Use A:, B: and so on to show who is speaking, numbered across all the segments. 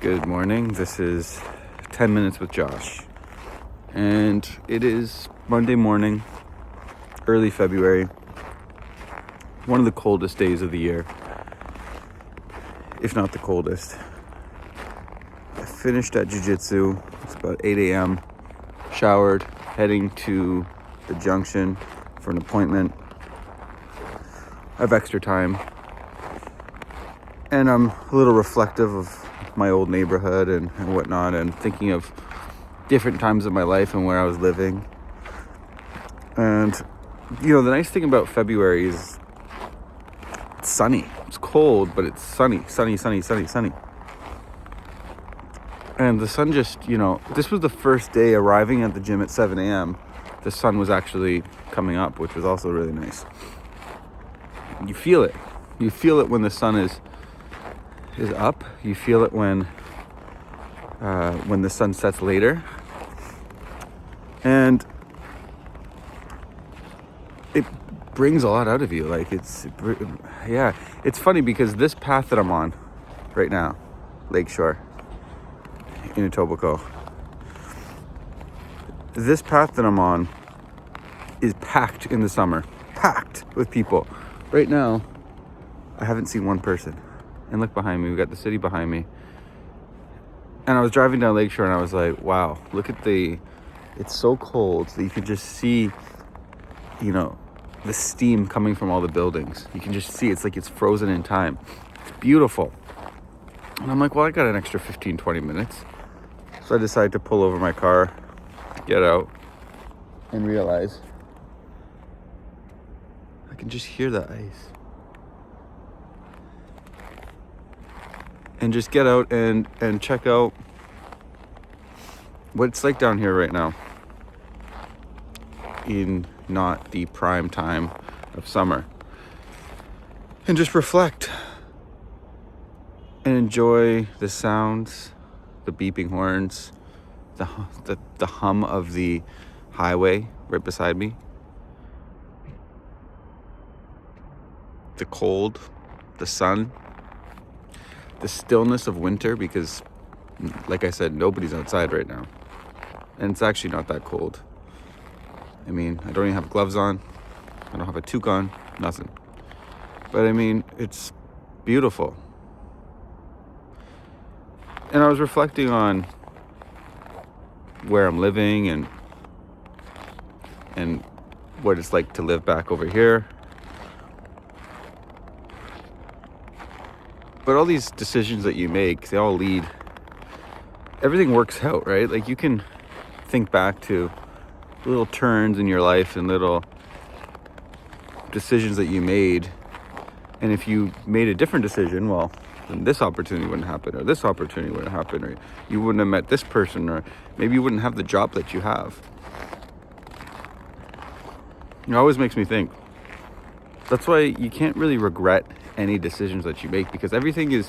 A: Good morning. This is 10 Minutes with Josh. And it is Monday morning, early February. One of the coldest days of the year, if not the coldest. I finished at jiu-jitsu. It's about 8 a.m. Showered, heading to the junction for an appointment. I have extra time. And I'm a little reflective of my old neighborhood and whatnot, and thinking of different times of my life and where I was living. And, the nice thing about February is it's sunny. It's cold, but it's sunny. And the sun just, this was the first day arriving at the gym at 7 a.m. The sun was actually coming up, which was also really nice. You feel it. You feel it when the sun is up. You feel it when the sun sets later, and it brings a lot out of you. It's funny because this path that I'm on right now, Lakeshore in Etobicoke, this path that I'm on is packed in the summer, packed with people. Right now, I haven't seen one person. And look behind me, we've got the city behind me. And I was driving down Lakeshore and I was like, wow, look at it's so cold that you can just see, the steam coming from all the buildings. You can just see, it's like it's frozen in time. It's beautiful. And I'm like, well, I got an extra 15, 20 minutes. So I decided to pull over my car, get out, and realize I can just hear the ice. And just get out and check out what it's like down here right now in not the prime time of summer. And just reflect and enjoy the sounds, the beeping horns, the hum of the highway right beside me, the cold, the sun, the stillness of winter, because like I said, nobody's outside right now. And it's actually not that cold. I don't even have gloves on. I don't have a toque on, nothing. But it's beautiful. And I was reflecting on where I'm living and what it's like to live back over here. But all these decisions that you make, they all lead, everything works out, right? Like you can think back to little turns in your life and little decisions that you made. And if you made a different decision, well, then this opportunity wouldn't happen, or this opportunity wouldn't happen, or you wouldn't have met this person, or maybe you wouldn't have the job that you have. It always makes me think. That's why you can't really regret any decisions that you make, because everything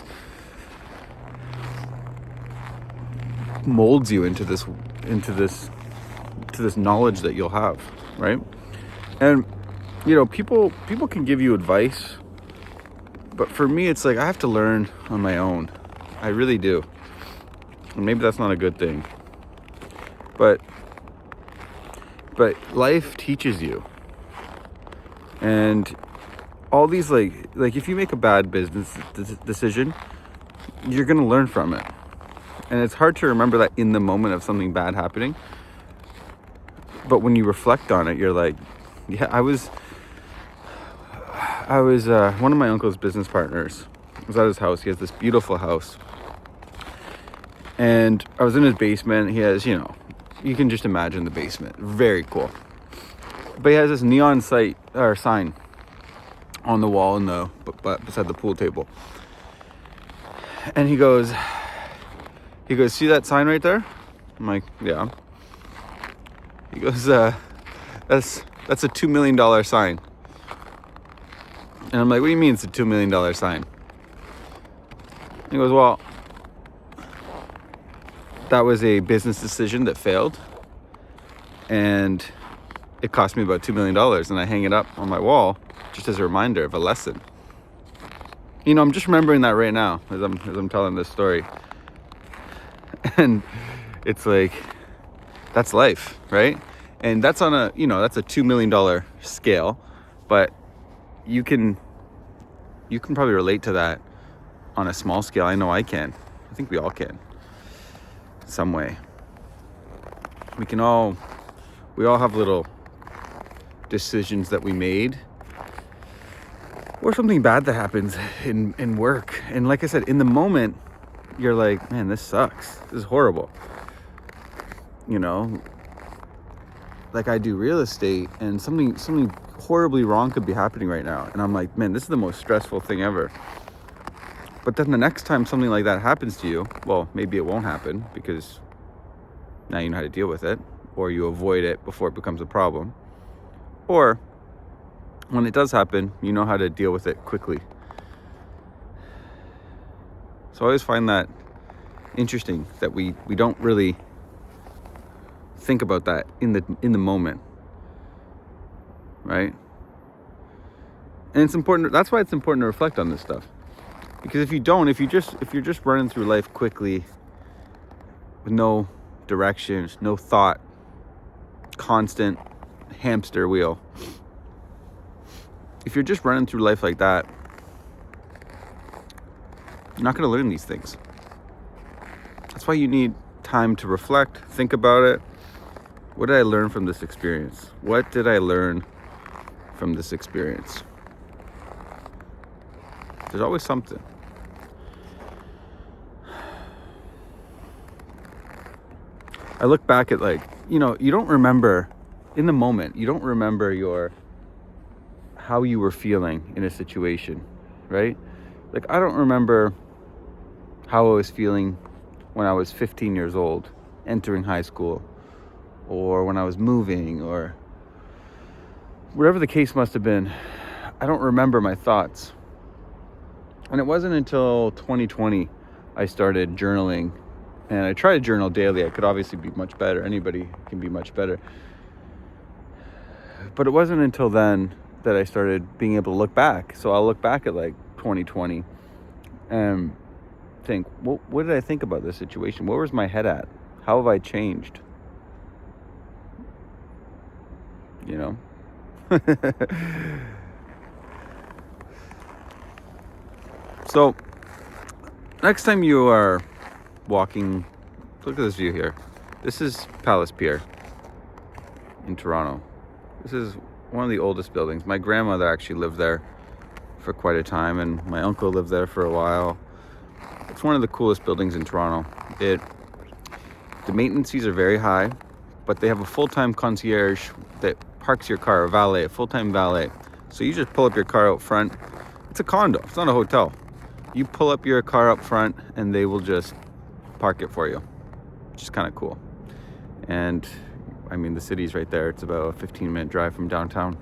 A: molds you into this knowledge that you'll have, right? And people can give you advice, but for me it's like I have to learn on my own. I really do. And maybe that's not a good thing, but life teaches you. And all these, like if you make a bad business decision, you're going to learn from it. And it's hard to remember that in the moment of something bad happening. But when you reflect on it, you're like, yeah, I was one of my uncle's business partners. I was at his house. He has this beautiful house. And I was in his basement. He has, you can just imagine the basement. Very cool. But he has this neon sign on the wall beside the pool table. And he goes, see that sign right there? I'm like, yeah. He goes, that's a $2 million sign. And I'm like, what do you mean it's a $2 million sign? He goes, well, that was a business decision that failed. And it cost me about $2 million. And I hang it up on my wall just as a reminder of a lesson. I'm just remembering that right now as I'm telling this story. And it's like, that's life, right? And that's on a, that's a $2 million scale, but you can probably relate to that on a small scale. I know I can. I think we all can, some way. We all have little decisions that we made, or something bad that happens in work. And like I said, in the moment, you're like, man, this sucks. This is horrible. Like I do real estate, and something horribly wrong could be happening right now. And I'm like, man, this is the most stressful thing ever. But then the next time something like that happens to you, well, maybe it won't happen because now you know how to deal with it, or you avoid it before it becomes a problem. Or when it does happen, you know how to deal with it quickly. So I always find that interesting that we don't really think about that in the moment, right? And it's important. That's why it's important to reflect on this stuff, because if you're just running through life quickly with no direction, no thought, constant hamster wheel. If you're just running through life like that, you're not going to learn these things. That's why you need time to reflect, think about it. What did I learn from this experience? What did I learn from this experience? There's always something. I look back at, like, you don't remember in the moment, you don't remember how you were feeling in a situation, right? Like, I don't remember how I was feeling when I was 15 years old, entering high school, or when I was moving, or whatever the case must have been. I don't remember my thoughts. And it wasn't until 2020 I started journaling, and I try to journal daily. I could obviously be much better. Anybody can be much better. But it wasn't until then that I started being able to look back. So I'll look back at like 2020 and think, what did I think about this situation? Where was my head at? How have I changed? So next time you are walking, look at this view here. This is Palace Pier in Toronto. This is one of the oldest buildings. My grandmother actually lived there for quite a time, and my uncle lived there for a while. It's one of the coolest buildings in Toronto. The maintenance fees are very high, but they have a full-time concierge that parks your car, a full-time valet. So you just pull up your car out front. It's a condo, it's not a hotel. You pull up your car up front and they will just park it for you, which is kind of cool. And I mean, the city's right there. It's about a 15-minute drive from downtown.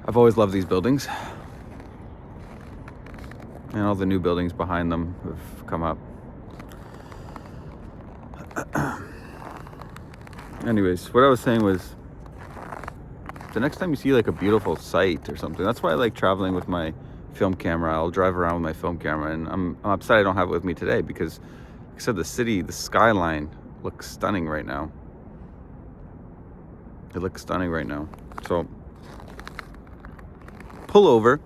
A: I've always loved these buildings, and all the new buildings behind them have come up. Anyways, what I was saying was, the next time you see like a beautiful sight or something, that's why I like traveling with my film camera. I'll drive around with my film camera, and I'm upset I don't have it with me today because, like I said, the skyline looks stunning right now. It looks stunning right now. So pull over,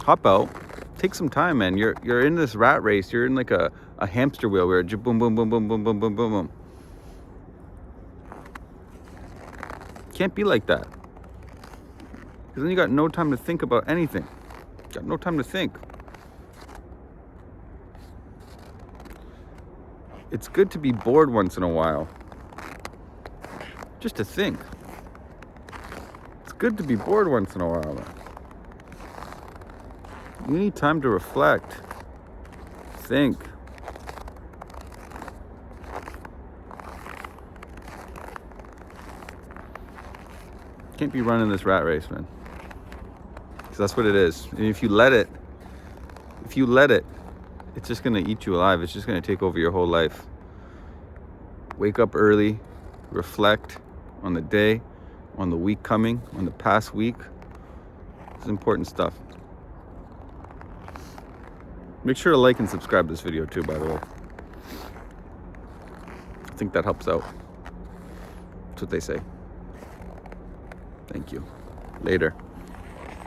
A: hop out, take some time, man. You're in this rat race. You're in like a hamster wheel where you boom, boom, boom, boom, boom, boom, boom, boom, boom. Can't be like that. Because then you got no time to think about anything. You got no time to think. It's good to be bored once in a while. Just to think. It's good to be bored once in a while, man. You need time to reflect. Think. Can't be running this rat race, man. Because that's what it is. And if you let it, it's just going to eat you alive. It's just going to take over your whole life. Wake up early, reflect on the day, on the week coming, on the past week. It's important stuff. Make sure to like and subscribe to this video too, by the way. think that helps out. That's what they say. Thank you. Later.